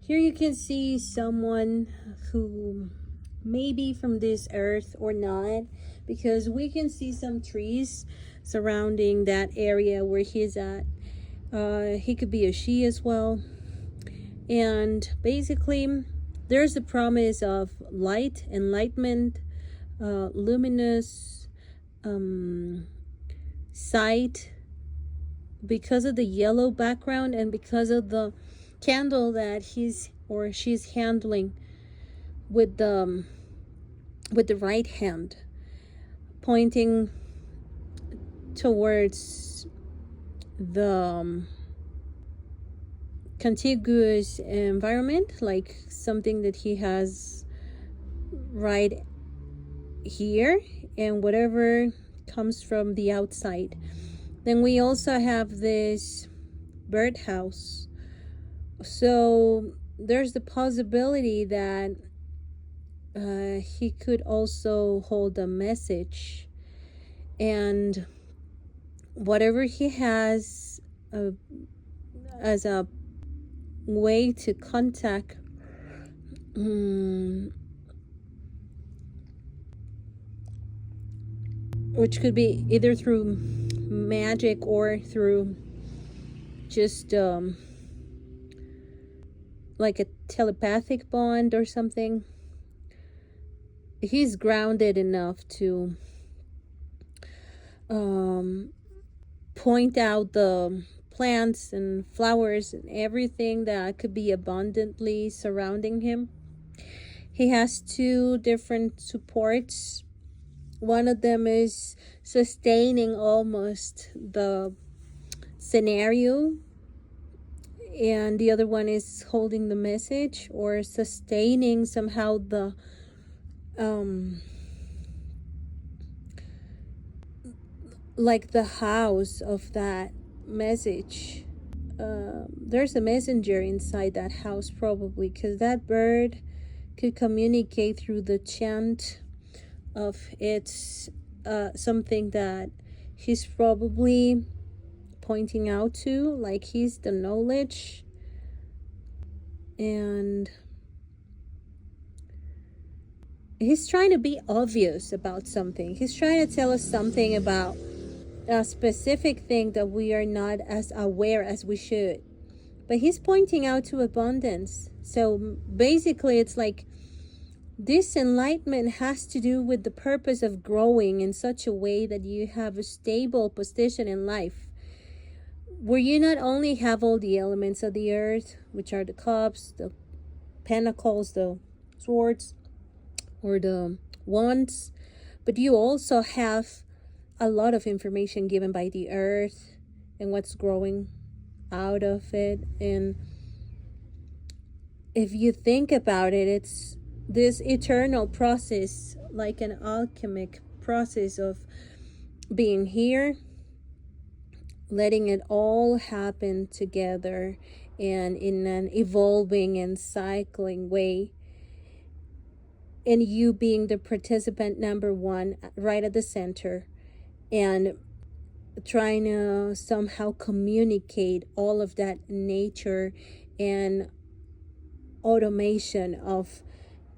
Here you can see someone who may be from this earth or not, because we can see some trees surrounding that area where he's at. He could be a she as well. And basically, there's the promise of light, enlightenment, luminous sight, because of the yellow background and because of the candle that he's or she's handling with the right hand, pointing towards the contiguous environment, like something that he has right here and whatever comes from the outside. Then we also have this birdhouse. So there's the possibility that he could also hold a message, and whatever he has as a way to contact which could be either through magic or through just like a telepathic bond or something. He's grounded enough to point out the plants and flowers and everything that could be abundantly surrounding him. He has two different supports. One of them is sustaining almost the scenario, and the other one is holding the message or sustaining somehow the like the house of that message. There's a messenger inside that house probably, because that bird could communicate through the chant of it's something that he's probably pointing out to, like he's the knowledge. And he's trying to be obvious about something. He's trying to tell us something about a specific thing that we are not as aware as we should. But he's pointing out to abundance. So basically it's like this enlightenment has to do with the purpose of growing in such a way that you have a stable position in life, where you not only have all the elements of the earth, which are the cups, the pentacles, the swords, or the wands, but you also have a lot of information given by the earth and what's growing out of it. And if you think about it, it's this eternal process, like an alchemic process of being here, letting it all happen together and in an evolving and cycling way, and you being the participant number one right at the center, and trying to somehow communicate all of that nature and automation of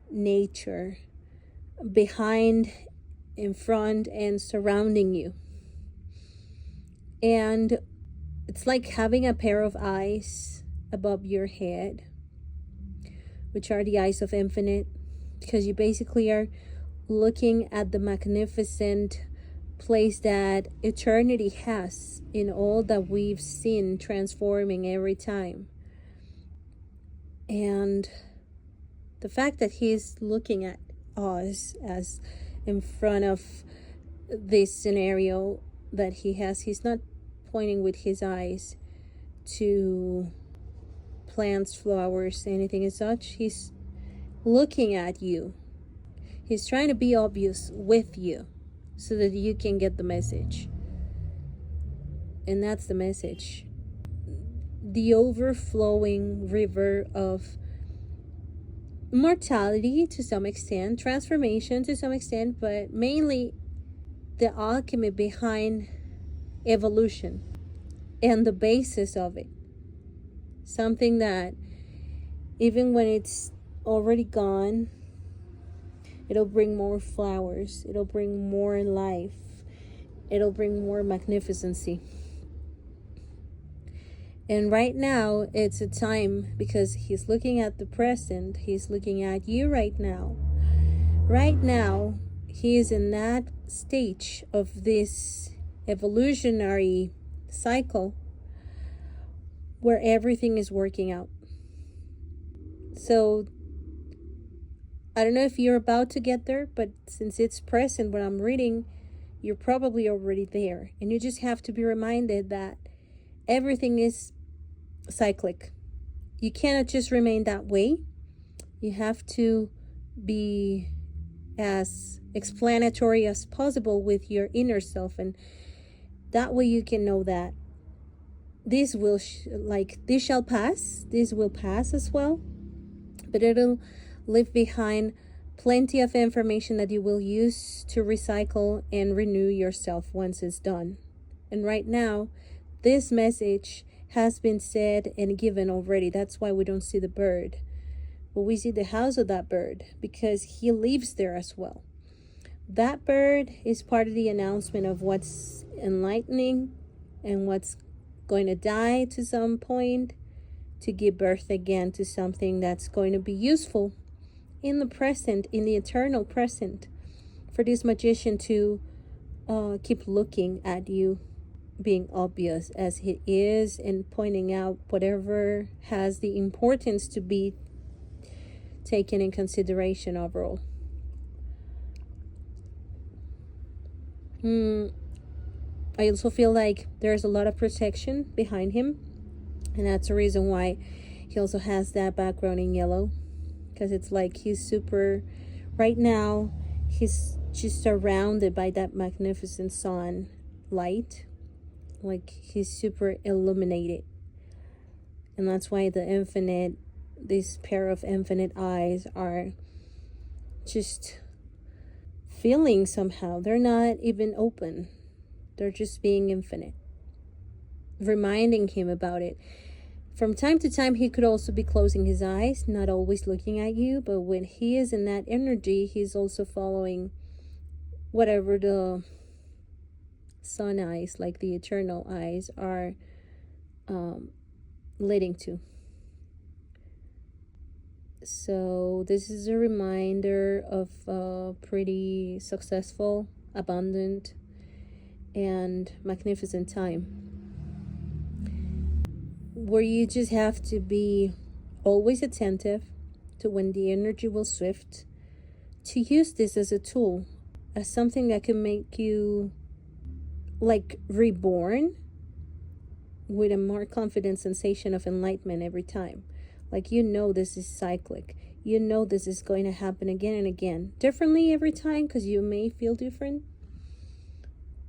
nature behind, in front, and surrounding you. And it's like having a pair of eyes above your head, which are the eyes of infinite, because you basically are looking at the magnificent place that eternity has in all that we've seen transforming every time. And the fact that he's looking at us as in front of this scenario that he has, he's not pointing with his eyes to plants, flowers, anything as such. He's looking at you. He's trying to be obvious with you so that you can get the message. And that's the message. The overflowing river of mortality to some extent, transformation to some extent, but mainly the alchemy behind evolution and the basis of it. Something that Even when it's already gone, it'll bring more flowers, it'll bring more life, it'll bring more magnificency. And right now, it's a time, because he's looking at the present, he's looking at you right now. Right now, he is in that stage of this evolutionary cycle where everything is working out. So, I don't know if you're about to get there, but since it's present when I'm reading, you're probably already there. And you just have to be reminded that everything is cyclic. You cannot just remain that way. You have to be as explanatory as possible with your inner self, and that way you can know that this will this shall pass, this will pass as well, but it'll leave behind plenty of information that you will use to recycle and renew yourself once it's done. And right now, this message has been said and given already. That's why we don't see the bird, but we see the house of that bird, because he lives there as well. That bird is part of the announcement of what's enlightening and what's going to die to some point, to give birth again to something that's going to be useful in the present, in the eternal present, for this magician to keep looking at you, being obvious as he is, and pointing out whatever has the importance to be taken in consideration overall. I also feel like there's a lot of protection behind him, and that's the reason why he also has that background in yellow, because it's like he's super, right now he's just surrounded by that magnificent sun light, like he's super illuminated. And that's why the infinite, this pair of infinite eyes are just feeling somehow. They're not even open, they're just being infinite, reminding him about it. From time to time, he could also be closing his eyes, not always looking at you, but when he is in that energy, he's also following whatever the sun eyes, like the eternal eyes, are leading to. So this is a reminder of a pretty successful, abundant, and magnificent time, where you just have to be always attentive to when the energy will shift, to use this as a tool, as something that can make you like reborn with a more confident sensation of enlightenment every time. Like, you know, this is cyclic. You know, this is going to happen again and again, differently every time, because you may feel different.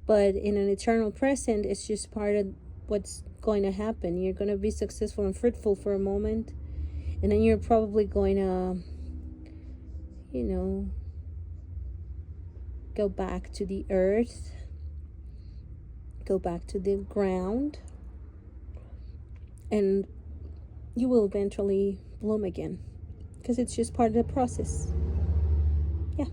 But in an eternal present, it's just part of what's going to happen. You're going to be successful and fruitful for a moment, and then you're probably going to, go back to the earth, go back to the ground, and you will eventually bloom again, because it's just part of the process. Yeah.